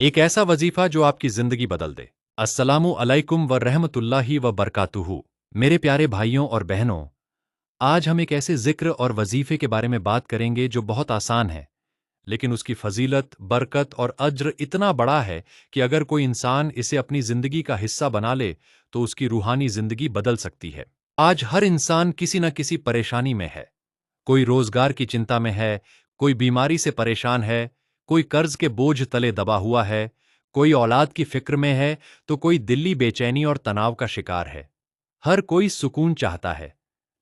एक ऐसा वजीफा जो आपकी जिंदगी बदल दे। अस्सलामु अलैकुम व रहमतुल्लाहि व बरकातुहू। मेरे प्यारे भाइयों और बहनों, आज हम एक ऐसे जिक्र और वजीफे के बारे में बात करेंगे जो बहुत आसान है, लेकिन उसकी फजीलत, बरकत और अज्र इतना बड़ा है कि अगर कोई इंसान इसे अपनी जिंदगी का हिस्सा बना ले तो उसकी रूहानी जिंदगी बदल सकती है। आज हर इंसान किसी न किसी परेशानी में है। कोई रोजगार की चिंता में है, कोई बीमारी से परेशान है, कोई कर्ज के बोझ तले दबा हुआ है, कोई औलाद की फिक्र में है, तो कोई दिल्ली बेचैनी और तनाव का शिकार है। हर कोई सुकून चाहता है,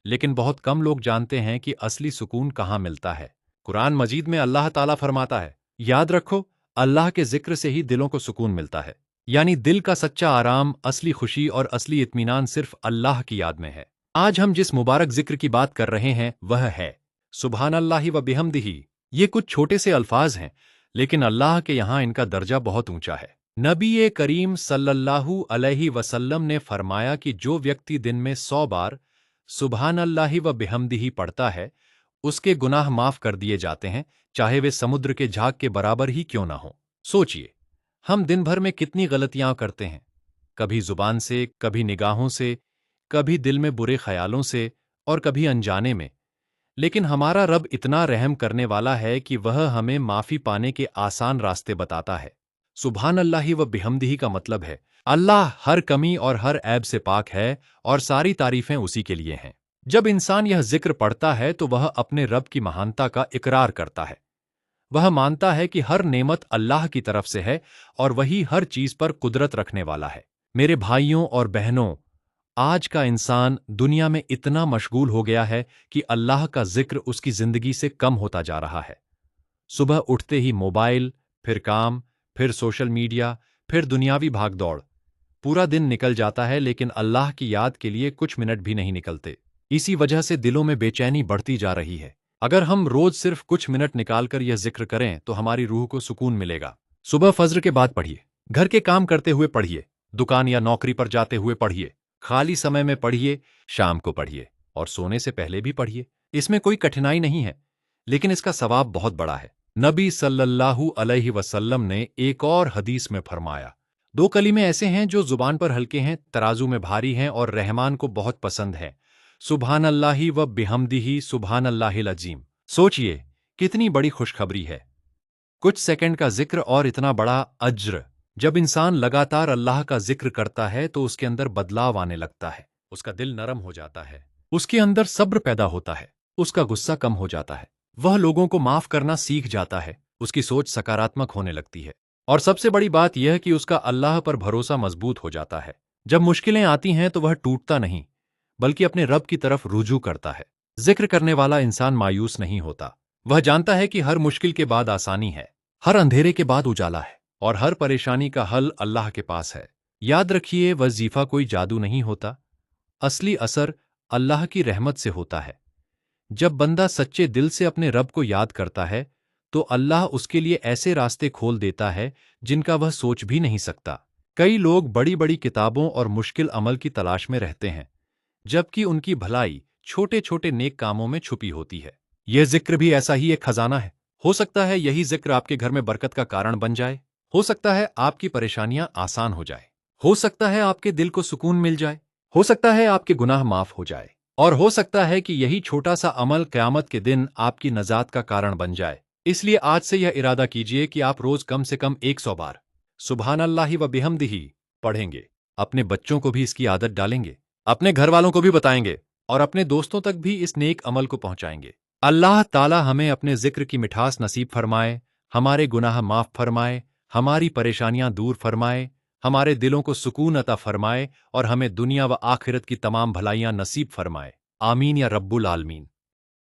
लेकिन बहुत कम लोग जानते हैं कि असली सुकून कहाँ मिलता है। कुरान मजीद में अल्लाह ताला फरमाता है, याद रखो, अल्लाह के जिक्र से ही दिलों को सुकून मिलता है। यानी दिल का सच्चा आराम, असली खुशी और असली इत्मीनान सिर्फ अल्लाह की याद में है। आज हम जिस मुबारक जिक्र की बात कर रहे हैं वह है सुब्हानल्लाहि व बिहम्दिही। ये कुछ छोटे से अल्फाज हैं, लेकिन अल्लाह के यहाँ इनका दर्जा बहुत ऊंचा है। नबी करीम सल्लल्लाहु अलैहि वसल्लम ने फरमाया कि जो व्यक्ति दिन में 100 बार सुब्हानल्लाहि व बिहम्दिही पढ़ता है, उसके गुनाह माफ कर दिए जाते हैं, चाहे वे समुद्र के झाग के बराबर ही क्यों ना हो। सोचिए, हम दिन भर में कितनी गलतियां करते हैं, कभी जुबान से, कभी निगाहों से, कभी दिल में बुरे ख्यालों से और कभी अनजाने में। लेकिन हमारा रब इतना रहम करने वाला है कि वह हमें माफी पाने के आसान रास्ते बताता है। सुभान अल्लाहि व बिहम्दिही का मतलब है अल्लाह हर कमी और हर ऐब से पाक है और सारी तारीफें उसी के लिए हैं। जब इंसान यह जिक्र पढ़ता है तो वह अपने रब की महानता का इकरार करता है। वह मानता है कि हर नेमत अल्लाह की तरफ से है और वही हर चीज पर कुदरत रखने वाला है। मेरे भाइयों और बहनों, आज का इंसान दुनिया में इतना मशगूल हो गया है कि अल्लाह का जिक्र उसकी जिंदगी से कम होता जा रहा है। सुबह उठते ही मोबाइल, फिर काम, फिर सोशल मीडिया, फिर दुनियावी भागदौड़। पूरा दिन निकल जाता है लेकिन अल्लाह की याद के लिए कुछ मिनट भी नहीं निकलते। इसी वजह से दिलों में बेचैनी बढ़ती जा रही है। अगर हम रोज सिर्फ कुछ मिनट निकालकर यह जिक्र करें तो हमारी रूह को सुकून मिलेगा। सुबह फज्र के बाद पढ़िए, घर के काम करते हुए पढ़िए, दुकान या नौकरी पर जाते हुए पढ़िए, खाली समय में पढ़िए, शाम को पढ़िए और सोने से पहले भी पढ़िए। इसमें कोई कठिनाई नहीं है, लेकिन इसका सवाब बहुत बड़ा है। नबी सल्लल्लाहु अलैहि वसल्लम ने एक और हदीस में फरमाया, 2 कलीमे ऐसे हैं जो जुबान पर हल्के हैं, तराजू में भारी हैं और रहमान को बहुत पसंद हैं। सुब्हानल्लाहि व बिहम्दिही सुब्हानल्लाहिल अजीम। सोचिए, कितनी बड़ी खुशखबरी है। कुछ सेकंड का जिक्र और इतना बड़ा अज्र। जब इंसान लगातार अल्लाह का जिक्र करता है तो उसके अंदर बदलाव आने लगता है। उसका दिल नरम हो जाता है, उसके अंदर सब्र पैदा होता है, उसका गुस्सा कम हो जाता है, वह लोगों को माफ करना सीख जाता है, उसकी सोच सकारात्मक होने लगती है और सबसे बड़ी बात यह कि उसका अल्लाह पर भरोसा मजबूत हो जाता है। जब मुश्किलें आती हैं तो वह टूटता नहीं, बल्कि अपने रब की तरफ रुजू करता है। जिक्र करने वाला इंसान मायूस नहीं होता। वह जानता है कि हर मुश्किल के बाद आसानी है, हर अंधेरे के बाद उजाला है और हर परेशानी का हल अल्लाह के पास है। याद रखिए, वजीफा कोई जादू नहीं होता, असली असर अल्लाह की रहमत से होता है। जब बंदा सच्चे दिल से अपने रब को याद करता है तो अल्लाह उसके लिए ऐसे रास्ते खोल देता है जिनका वह सोच भी नहीं सकता। कई लोग बड़ी बड़ी किताबों और मुश्किल अमल की तलाश में रहते हैं, जबकि उनकी भलाई छोटे छोटे नेक कामों में छुपी होती है। यह जिक्र भी ऐसा ही एक खजाना है। हो सकता है यही जिक्र आपके घर में बरकत का कारण बन जाए। हो सकता है आपकी परेशानियां आसान हो जाए। हो सकता है आपके दिल को सुकून मिल जाए। हो सकता है आपके गुनाह माफ हो जाए। और हो सकता है कि यही छोटा सा अमल क़यामत के दिन आपकी नजात का कारण बन जाए। इसलिए आज से यह इरादा कीजिए कि आप रोज कम से कम 100 बार सुब्हानल्लाहि व बिहम्दिही पढ़ेंगे। अपने बच्चों को भी इसकी आदत डालेंगे, अपने घर वालों को भी बताएंगे और अपने दोस्तों तक भी इस नेक अमल को पहुंचाएंगे। अल्लाह ताला हमें अपने जिक्र की मिठास नसीब फरमाए, हमारे गुनाह माफ फरमाए, हमारी परेशानियां दूर फरमाए, हमारे दिलों को सुकून अता फरमाए और हमें दुनिया व आखिरत की तमाम भलाइयां नसीब फरमाए। आमीन या रब्बुल आलमीन।